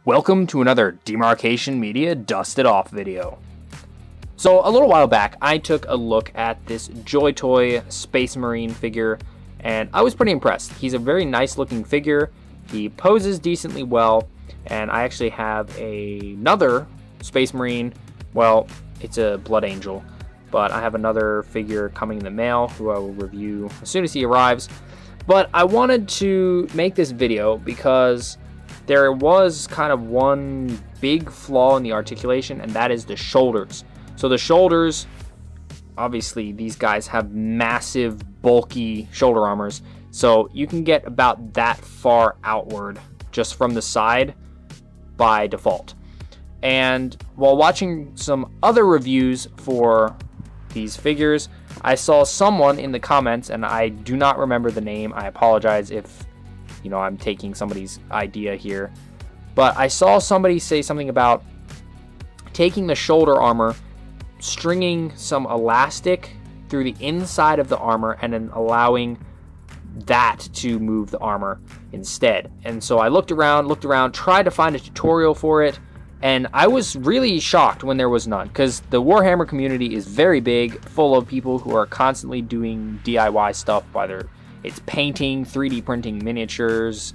Welcome to another Demarcation Media Dusted Off video. So a little while back, I took a look at this JoyToy Space Marine figure, and I was pretty impressed. He's a very nice looking figure, he poses decently well, and I actually have another Space Marine. Well, it's a Blood Angel, but I have another figure coming in the mail who I will review as soon as he arrives. But I wanted to make this video because there was kind of one big flaw in the articulation, and that is the shoulders. So the shoulders, obviously these guys have massive, bulky shoulder armors, so you can get about that far outward just from the side by default. And while watching some other reviews for these figures, I saw someone in the comments, and I do not remember the name, I apologize if I'm taking somebody's idea here, but I saw somebody say something about taking the shoulder armor, stringing some elastic through the inside of the armor, and then allowing that to move the armor instead. And so I looked around, tried to find a tutorial for it, and I was really shocked when there was none, because the Warhammer community is very big, full of people who are constantly doing DIY stuff, whether it's painting, 3D printing miniatures,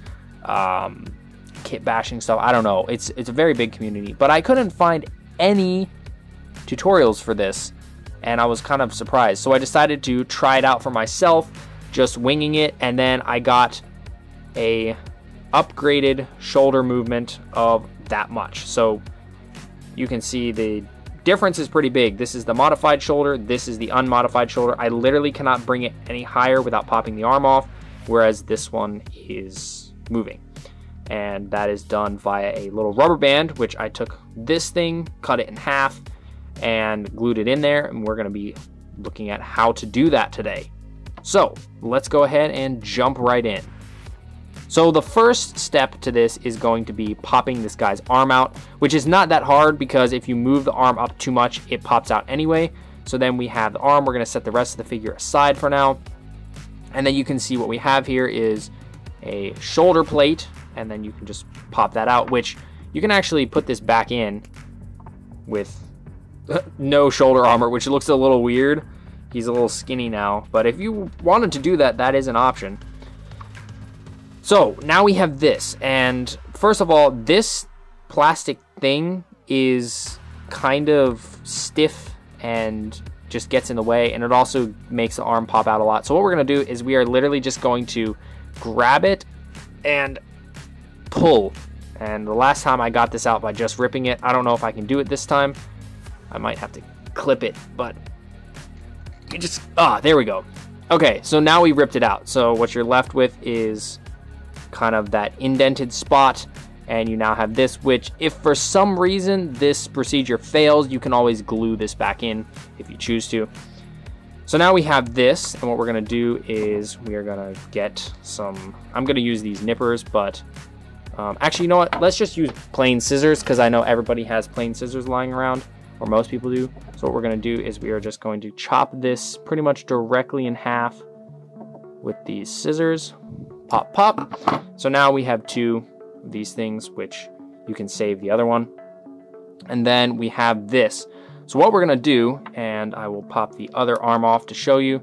kit bashing stuff. I don't know. It's a very big community, but I couldn't find any tutorials for this, and I was kind of surprised. So I decided to try it out for myself, just winging it, and then I got a upgraded shoulder movement of that much. So you can see the difference is pretty big. This is the modified shoulder, this is the unmodified shoulder. I literally cannot bring it any higher without popping the arm off, whereas this one is moving. And that is done via a little rubber band, which I took this thing, cut it in half, and glued it in there, and we're gonna be looking at how to do that today. So let's go ahead and jump right in. So the first step to this is going to be popping this guy's arm out, which is not that hard because if you move the arm up too much, it pops out anyway. So then we have the arm. We're going to set the rest of the figure aside for now. And then you can see what we have here is a shoulder plate, and then you can just pop that out, which you can actually put this back in with no shoulder armor, which looks a little weird. He's a little skinny now, but if you wanted to do that, that is an option. So now we have this, and first of all, this plastic thing is kind of stiff and just gets in the way, and it also makes the arm pop out a lot. So what we're going to do is we are literally just going to grab it and pull. And the last time I got this out by just ripping it. I don't know if I can do it this time. I might have to clip it, but you just, there we go. Okay, so now we ripped it out. So what you're left with is kind of that indented spot, and you now have this, which if for some reason this procedure fails, you can always glue this back in if you choose to. So now we have this, and what we're going to do is we are going to get some, I'm going to use these nippers, but actually, you know what, let's just use plain scissors, because I know everybody has plain scissors lying around, or most people do. So what we're going to do is we are just going to chop this pretty much directly in half with these scissors. Pop, pop. So now we have two of these things, which you can save the other one. And then we have this. So what we're going to do, and I will pop the other arm off to show you,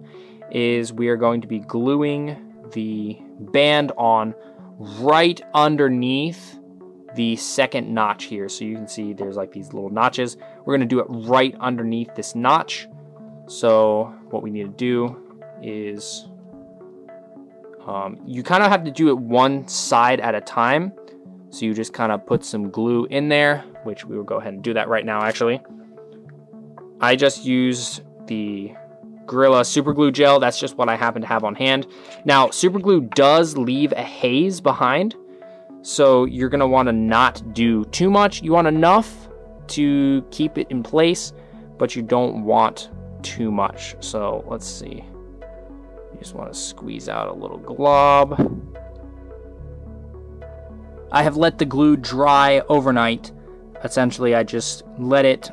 is we are going to be gluing the band on right underneath the second notch here. So you can see there's like these little notches. We're going to do it right underneath this notch. So what we need to do is you kind of have to do it one side at a time. So you just kind of put some glue in there, which we will go ahead and do that right now actually. I just used the Gorilla Super Glue Gel. That's just what I happen to have on hand. Now, super glue does leave a haze behind, so you're going to want to not do too much. You want enough to keep it in place, but you don't want too much. So let's see. You just want to squeeze out a little glob. I have let the glue dry overnight. Essentially, I just let it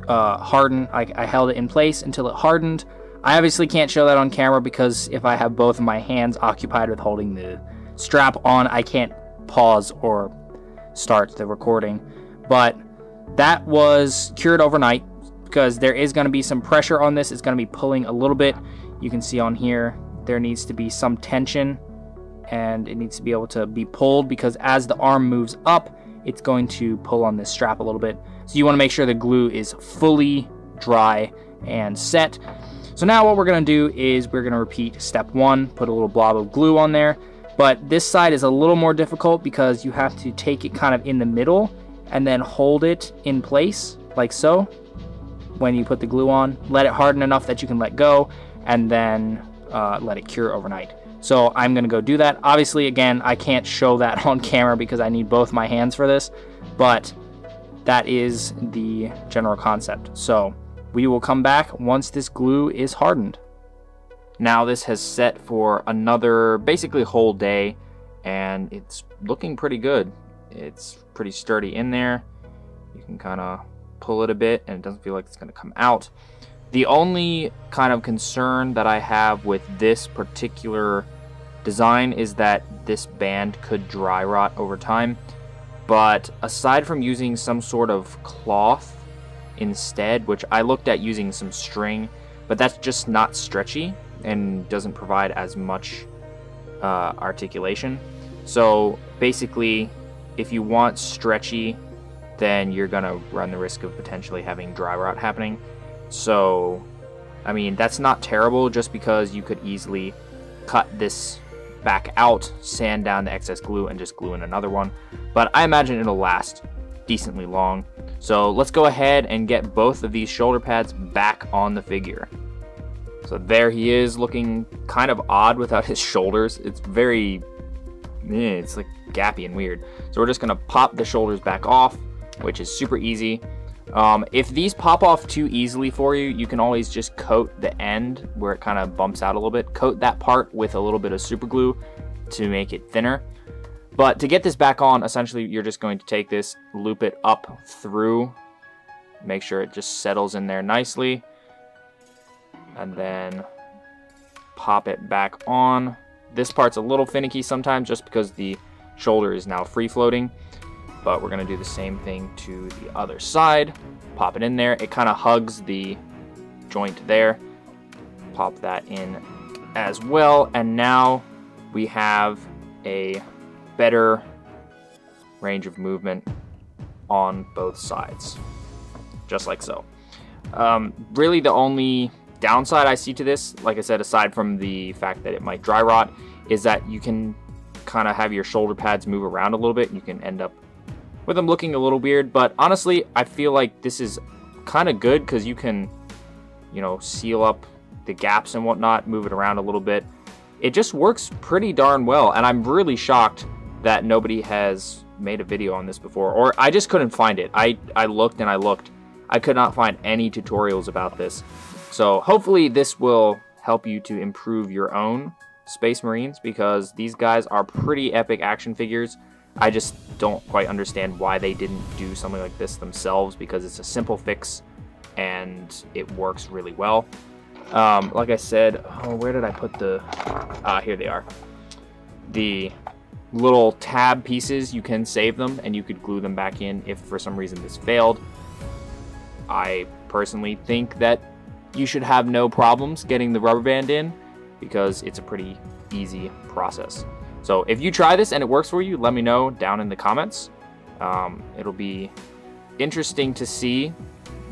harden. I held it in place until it hardened. I obviously can't show that on camera because if I have both of my hands occupied with holding the strap on, I can't pause or start the recording. But that was cured overnight because there is going to be some pressure on this. It's going to be pulling a little bit. You can see on here there needs to be some tension, and it needs to be able to be pulled because as the arm moves up, it's going to pull on this strap a little bit. So you want to make sure the glue is fully dry and set. So now what we're going to do is we're going to repeat step 1, put a little blob of glue on there. But this side is a little more difficult because you have to take it kind of in the middle and then hold it in place like so. When you put the glue on, let it harden enough that you can let go, and then let it cure overnight. So I'm going to go do that. Obviously, again, I can't show that on camera because I need both my hands for this, but that is the general concept. So we will come back once this glue is hardened. Now this has set for another basically whole day, and it's looking pretty good. It's pretty sturdy in there. You can kind of pull it a bit and it doesn't feel like it's going to come out. The only kind of concern that I have with this particular design is that this band could dry rot over time. But aside from using some sort of cloth instead, which I looked at using some string, but that's just not stretchy and doesn't provide as much articulation. So basically, if you want stretchy, then you're gonna run the risk of potentially having dry rot happening. So, I mean, that's not terrible just because you could easily cut this back out, sand down the excess glue, and just glue in another one. But I imagine it'll last decently long. So let's go ahead and get both of these shoulder pads back on the figure. So there he is, looking kind of odd without his shoulders. It's very, it's like gappy and weird. So we're just gonna pop the shoulders back off, which is super easy. If these pop off too easily for you, you can always just coat the end where it kind of bumps out a little bit. Coat that part with a little bit of super glue to make it thinner. But to get this back on, essentially you're just going to take this, loop it up through, make sure it just settles in there nicely, and then pop it back on. This part's a little finicky sometimes just because the shoulder is now free floating. But we're going to do the same thing to the other side. Pop it in there. It kind of hugs the joint there. Pop that in as well. And now we have a better range of movement on both sides. Just like so. Really the only downside I see to this, like I said, aside from the fact that it might dry rot, is that you can kind of have your shoulder pads move around a little bit. You can end up with them looking a little weird, but honestly, I feel like this is kind of good because you can, you know, seal up the gaps and whatnot, move it around a little bit. It just works pretty darn well, and I'm really shocked that nobody has made a video on this before, or I just couldn't find it. I looked and I looked. I could not find any tutorials about this. So hopefully this will help you to improve your own Space Marines, because these guys are pretty epic action figures. I just don't quite understand why they didn't do something like this themselves, because it's a simple fix and it works really well. Like I said, oh, where did I put the, here they are. The little tab pieces, you can save them and you could glue them back in if for some reason this failed. I personally think that you should have no problems getting the rubber band in, because it's a pretty easy process. So if you try this and it works for you, let me know down in the comments. It'll be interesting to see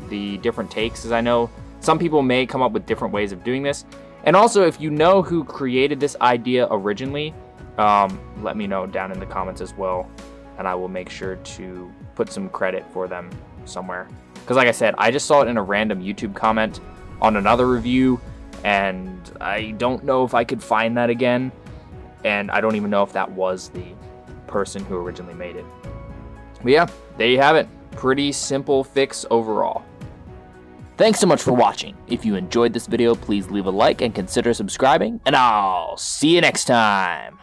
the different takes, as I know some people may come up with different ways of doing this. And also, if you know who created this idea originally, let me know down in the comments as well, and I will make sure to put some credit for them somewhere. Because like I said, I just saw it in a random YouTube comment on another review, and I don't know if I could find that again. And I don't even know if that was the person who originally made it. But yeah, there you have it. Pretty simple fix overall. Thanks so much for watching. If you enjoyed this video, please leave a like and consider subscribing, and I'll see you next time.